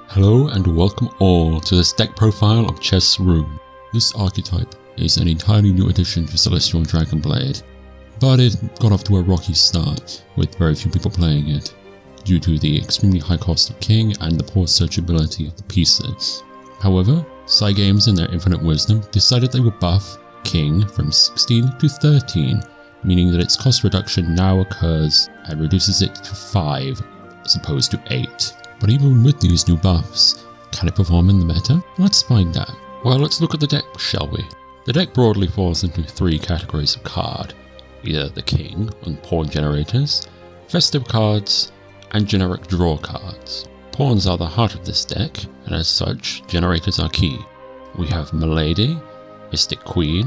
Hello and welcome all to this deck profile of Chess Rune. This archetype is an entirely new addition to Celestial Dragonblade, but it got off to a rocky start with very few people playing it, due to the extremely high cost of King and the poor searchability of the pieces. However, Cygames in their infinite wisdom decided they would buff King from 16 to 13, meaning that its cost reduction now occurs and reduces it to 5 as opposed to 8. But even with these new buffs, can it perform in the meta? Let's find out. Well, let's look at the deck, shall we? The deck broadly falls into 3 categories of card. Either the King on pawn generators, festive cards, and generic draw cards. Pawns are the heart of this deck, and as such, generators are key. We have Milady, Mystic Queen,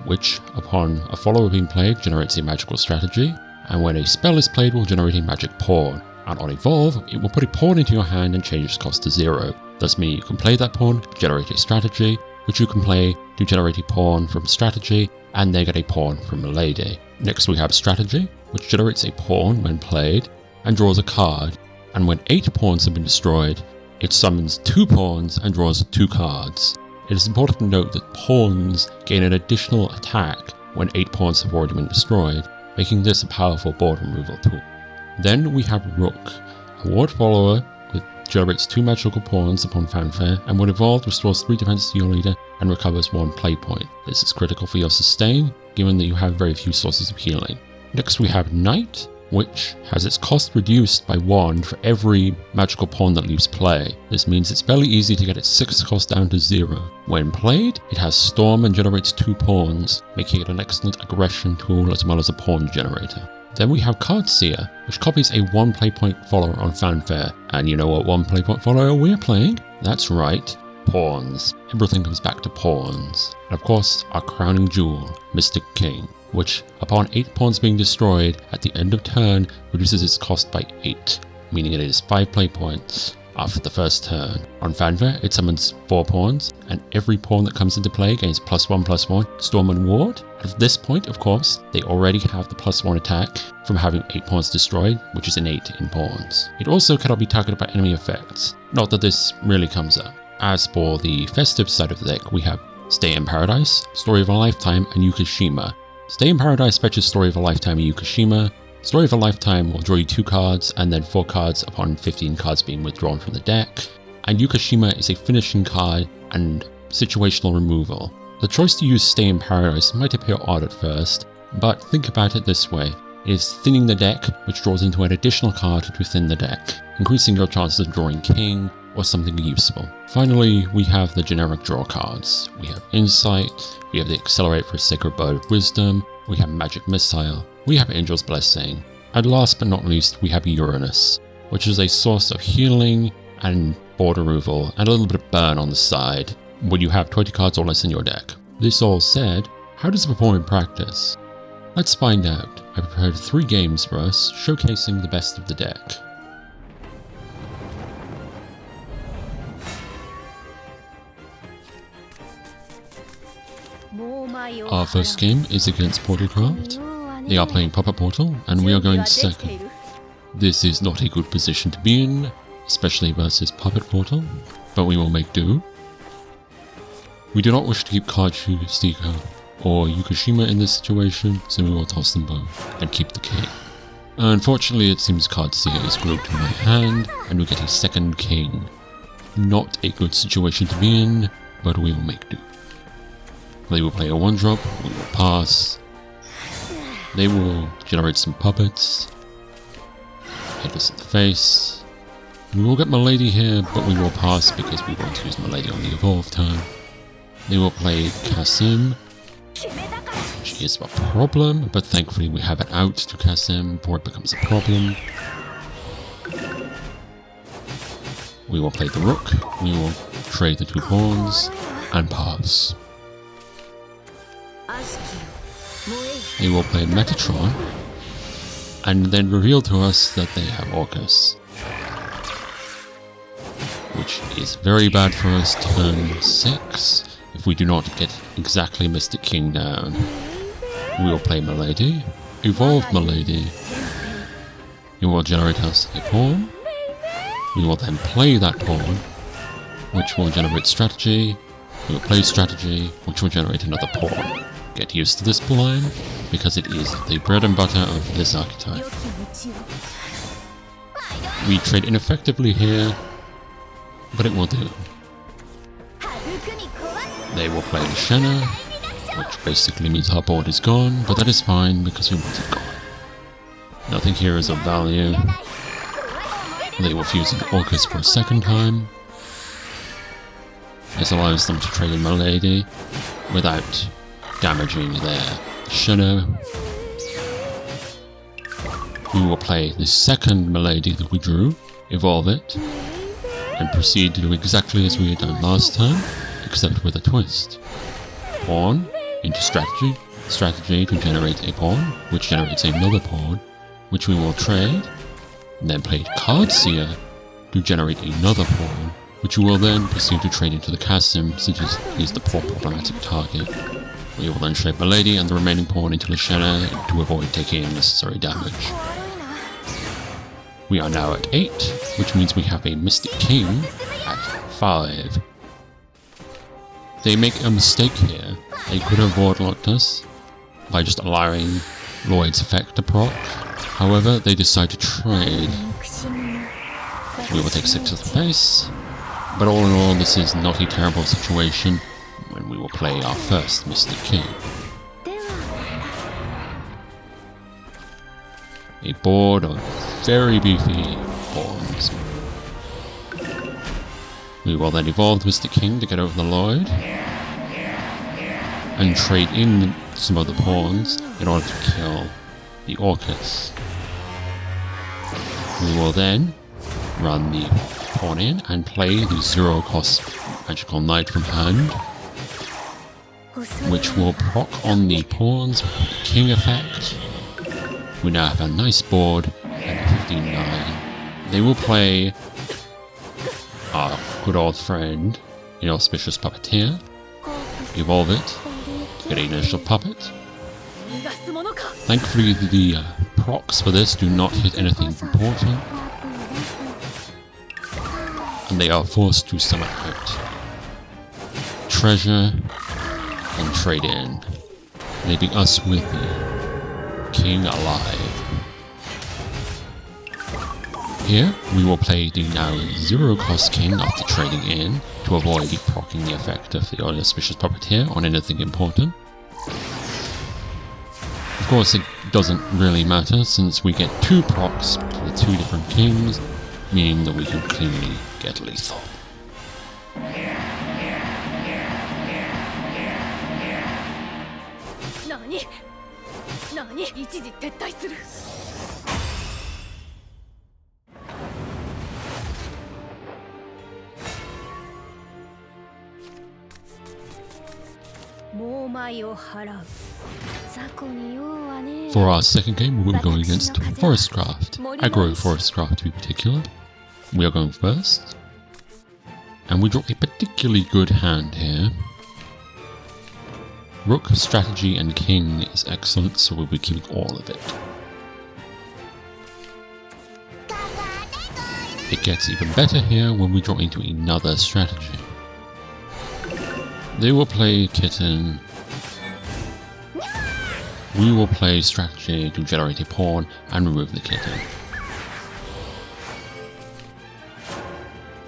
which upon a follower being played generates a magical strategy, and when a spell is played will generate a magic pawn. And on evolve, it will put a pawn into your hand and change its cost to 0. Thus meaning you can play that pawn, generate a strategy, which you can play to generate a pawn from strategy, and then get a pawn from Milady. Next we have strategy, which generates a pawn when played, and draws a card. And when 8 pawns have been destroyed, it summons 2 pawns and draws 2 cards. It is important to note that pawns gain an additional attack when 8 pawns have already been destroyed, making this a powerful board removal tool. Then we have Rook, a ward follower that generates 2 magical pawns upon fanfare, and when evolved restores 3 defense to your leader and recovers 1 play point. This is critical for your sustain, given that you have very few sources of healing. Next we have Knight, which has its cost reduced by 1 for every magical pawn that leaves play. This means it's fairly easy to get its 6 cost down to 0. When played, it has Storm and generates 2 pawns, making it an excellent aggression tool as well as a pawn generator. Then we have Cardseer, which copies a 1 playpoint follower on fanfare. And you know what 1 playpoint follower we're playing? That's right, pawns. Everything comes back to pawns. And of course, our crowning jewel, Mystic King, which upon 8 pawns being destroyed at the end of turn reduces its cost by 8, meaning it is 5 play points after the first turn. On fanfare, it summons 4 pawns, and every pawn that comes into play gains +1/+1 storm and ward. At this point, of course, they already have the +1 attack from having 8 pawns destroyed, which is innate in pawns. It also cannot be targeted by enemy effects, not that this really comes up. As for the festive side of the deck, we have Stay in Paradise, Story of a Lifetime, and Yukishima. Stay in Paradise fetches Story of a Lifetime and Yukishima. Story of a Lifetime will draw you 2 cards and then 4 cards upon 15 cards being withdrawn from the deck. And Yukishima is a finishing card and situational removal. The choice to use Stay in Paradise might appear odd at first, but think about it this way. It is thinning the deck, which draws into an additional card to thin the deck, increasing your chances of drawing King or something useful. Finally, we have the generic draw cards. We have Insight, we have the Accelerate for Sacred Bird of Wisdom, we have Magic Missile, we have Angel's Blessing, and last but not least we have Uranus, which is a source of healing and board removal and a little bit of burn on the side when you have 20 cards or less in your deck. This all said, how does it perform in practice? Let's find out. I prepared 3 games for us, showcasing the best of the deck. Our first game is against Portalcraft. They are playing Puppet Portal, and we are going second. This is not a good position to be in, especially versus Puppet Portal, but we will make do. We do not wish to keep Cardseer or Yukishima in this situation, so we will toss them both and keep the King. Unfortunately, it seems Cardseer is grouped in my hand, and we get a second King. Not a good situation to be in, but we will make do. They will play a 1-drop, we will pass. They will generate some puppets, hit us in the face. We will get Milady here, but we will pass because we want to use Milady on the evolve turn. They will play Kasim, which is a problem, but thankfully we have it out to Kasim before it becomes a problem. We will play the Rook, we will trade the 2 pawns, and pass. They will play Metatron, and then reveal to us that they have Orcus, which is very bad for us turn 6 if we do not get exactly Mystic King down. We will play Milady, evolve Milady, it will generate us a pawn, We will then play that pawn which will generate strategy. We will play strategy, which will generate another pawn. Get used to this line, because it is the bread and butter of this archetype. We trade ineffectively here, but it will do. They will play Shenna, which basically means our board is gone, but that is fine because we want it gone. Nothing here is of value. They will fuse into Orcus for a second time. This allows them to trade in Milady without damaging their Shenna. We will play the second Milady that we drew, evolve it, and proceed to do exactly as we had done last time, except with a twist. Pawn into strategy, strategy to generate a pawn, which generates another pawn, which we will trade, and then play Card Seer to generate another pawn, which we will then proceed to trade into the Chasm, since he is the problematic target. We will then trade Milady and the remaining pawn into Shenna to avoid taking unnecessary damage. We are now at 8, which means we have a Mystic King at 5. They make a mistake here. They could have boardlocked us by just allowing Lloyd's effect to proc. However, they decide to trade. We will take 6 to the face, but all in all, this is not a terrible situation when we will play our first Mystic King. A board of very beefy pawns. We will then evolve the Mystic King to get over the Lloyd and trade in some of the pawns in order to kill the Orcus. We will then run the pawn in and play the 0-cost Magical Knight from hand, which will proc on the pawns with the King effect. We now have a nice board at 59. They will play our good old friend, the Auspicious Puppeteer, evolve it, get an initial puppet. Thankfully the procs for this do not hit anything important, and they are forced to summon out treasure and trade in, leaving us with the King alive. Here, we will play the now 0-cost King after trading in to avoid proccing the effect of the Auspicious Puppeteer on anything important. Of course, it doesn't really matter since we get 2 procs for the 2 different kings, meaning that we can cleanly get lethal. For our second game, we will be going against Forestcraft, Aggro Forestcraft to be particular. We are going first, and we draw a particularly good hand here. Rook, strategy, and king is excellent, so we'll be keeping all of it. It gets even better here when we draw into another strategy. They will play kitten. We will play strategy to generate a pawn and remove the kitten.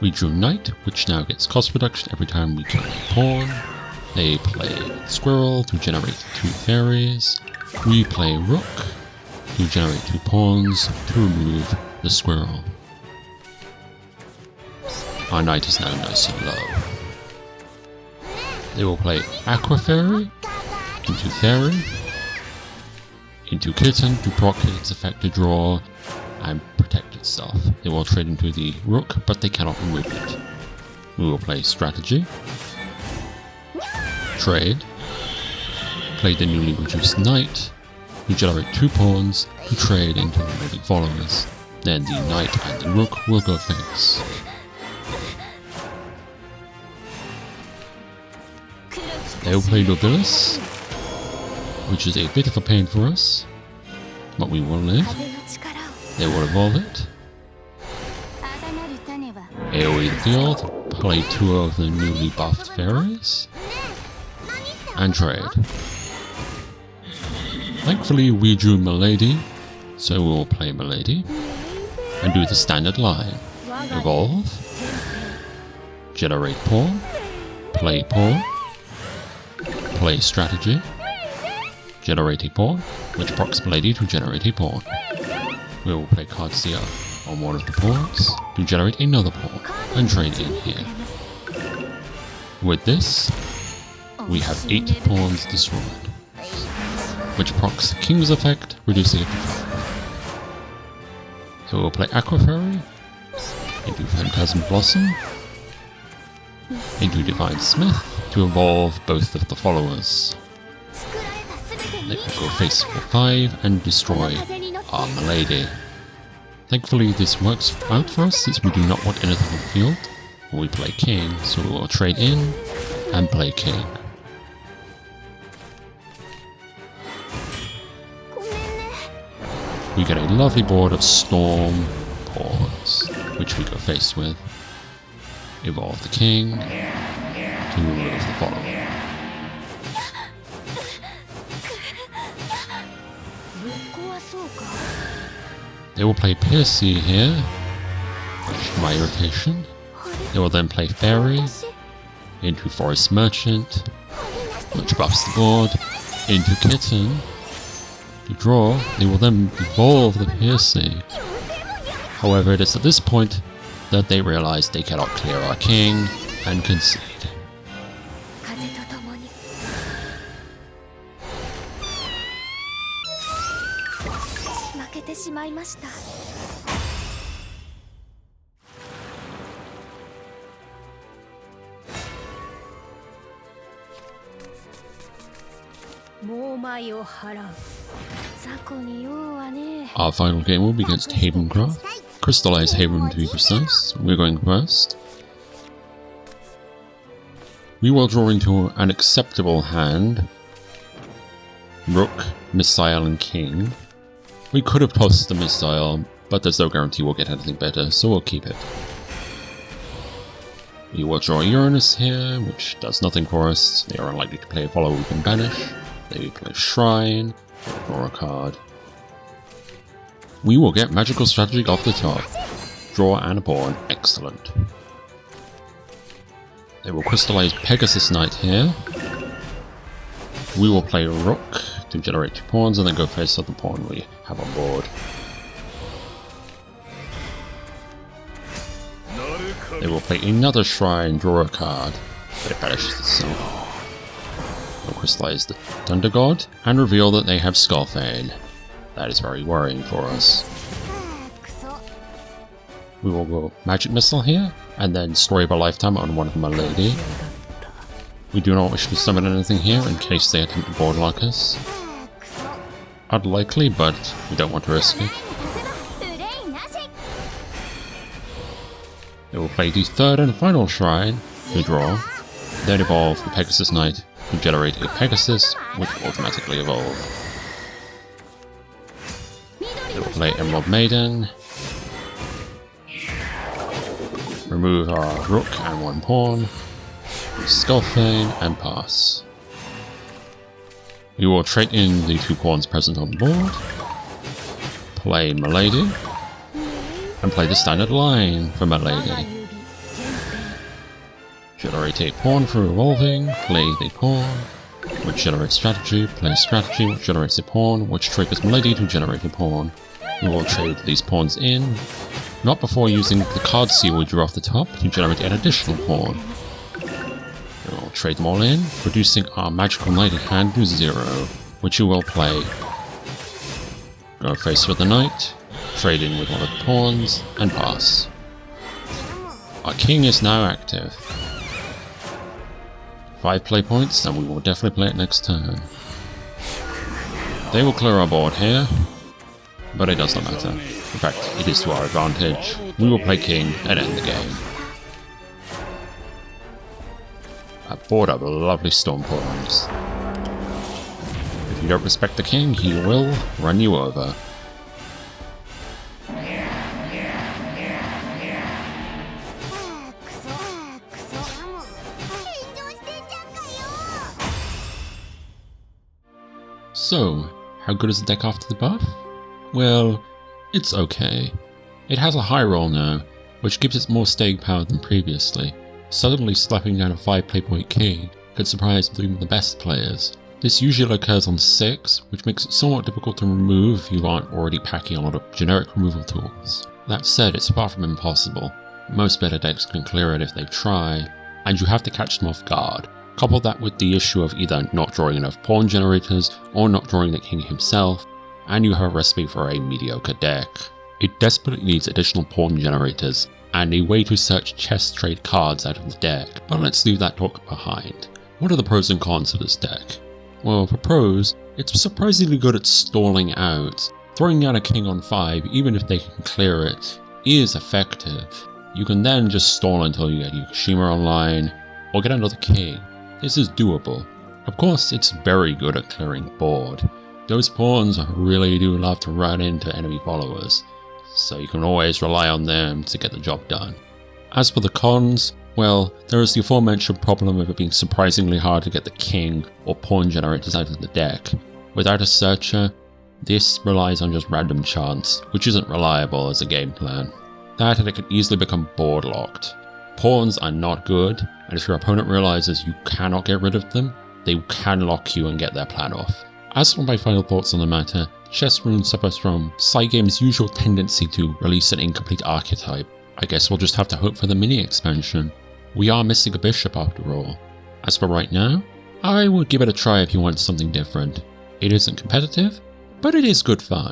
We drew knight, which now gets cost reduction every time we kill a pawn. They play squirrel to generate 2 fairies. We play rook to generate 2 pawns to remove the squirrel. Our knight is now nice and low. They will play aqua fairy into fairy, into kitten to proc its effect to draw and protect itself. They will trade into the rook, but they cannot remove it. We will play strategy, trade, play the newly reduced knight, to generate 2 pawns to trade into the ready followers. Then the knight and the rook will go face. They will play Nobilis, which is a bit of a pain for us, but we will live. They will evolve it, AoE the field, play 2 of the newly buffed fairies, and trade. Thankfully we drew Milady, so we will play Milady, and do the standard line. Evolve, generate pawn, play strategy, generate a pawn, which procs Milady to generate a pawn. We will play card seer on one of the pawns to generate another pawn, and trade in here. With this, we have 8 pawns destroyed, which procs the King's effect, reducing it to 5. So we'll play Aquafairy, into Phantasm Blossom, into Divine Smith to evolve both of the followers. They will go face for 5 and destroy our Milady. Thankfully this works out for us since we do not want anything on the field. We play King, so we will trade in and play King. We get a lovely board of Storm pawns, which we go face with. Evolve the King to remove the follower. They will play Piercy here, much to my irritation. They will then play Fairy into Forest Merchant, which buffs the board, into Kitten to draw. They will then evolve the Piercy. However, it is at this point that they realize they cannot clear our king and concede. Our final game will be against Havencraft. Crystallise Haven to be precise. We're going first. We will draw into an acceptable hand. Rook, Missile and King. We could have tossed the Missile, but there's no guarantee we'll get anything better, so we'll keep it. We will draw Uranus here, which does nothing for us. They are unlikely to play a follower we can banish. They will play Shrine, draw a card. We will get Magical Strategy off the top. Draw and a pawn, excellent. They will crystallize Pegasus Knight here. We will play Rook to generate 2 pawns and then go face up the pawn we have on board. They will play another Shrine, draw a card, but it banishes itself. They'll crystallize the Thunder God and reveal that they have Skullfane. That is very worrying for us. We will go Magic Missile here, and then Story of a Lifetime on one of my lady. We do not wish to summon anything here in case they attempt to board lock us. Unlikely, but we don't want to risk it. They will play the 3rd and final Shrine to draw, then evolve the Pegasus Knight to generate a Pegasus, which will automatically evolve. They will play Emerald Maiden, remove our Rook and 1 pawn, Skullfane, and pass. We will trade in the 2 pawns present on the board, play Milady, and play the standard line for Milady. Generate a pawn for evolving, play the pawn, which generates strategy, play strategy, which generates a pawn, which triggers Milady to generate a pawn. We will trade these pawns in, not before using the card seal we drew off the top to generate an additional pawn. We will trade them all in, reducing our magical knight in hand to 0, which you will play. Go face with the knight, trade in with one of the pawns, and pass. Our king is now active. 5 play points, and we will definitely play it next turn. They will clear our board here, but it does not matter. In fact, it is to our advantage. We will play king and end the game. I bought up lovely storm pawns. If you don't respect the king, he will run you over. So, how good is the deck after the buff? Well, it's okay. It has a high roll now, which gives it more staying power than previously. Suddenly slapping down a 5 playpoint king could surprise even the best players. This usually occurs on 6, which makes it somewhat difficult to remove if you aren't already packing a lot of generic removal tools. That said, it's far from impossible. Most better decks can clear it if they try, and you have to catch them off guard. Couple that with the issue of either not drawing enough pawn generators or not drawing the king himself, and you have a recipe for a mediocre deck. It desperately needs additional pawn generators and a way to search chess trade cards out of the deck, but let's leave that talk behind. What are the pros and cons of this deck? Well, for pros, it's surprisingly good at stalling out. Throwing down a king on 5, even if they can clear it, is effective. You can then just stall until you get Yukushima online, or get another king. This is doable. Of course, it's very good at clearing board. Those pawns really do love to run into enemy followers, so you can always rely on them to get the job done. As for the cons, well, there is the aforementioned problem of it being surprisingly hard to get the king or pawn generators out of the deck. Without a searcher, this relies on just random chance, which isn't reliable as a game plan. That and it can easily become board locked. Pawns are not good, and if your opponent realizes you cannot get rid of them, they can lock you and get their plan off. As for my final thoughts on the matter, Chess Rune suffers from side game's usual tendency to release an incomplete archetype. I guess we'll just have to hope for the mini expansion. We are missing a bishop after all. As for right now, I would give it a try if you want something different. It isn't competitive, but it is good fun.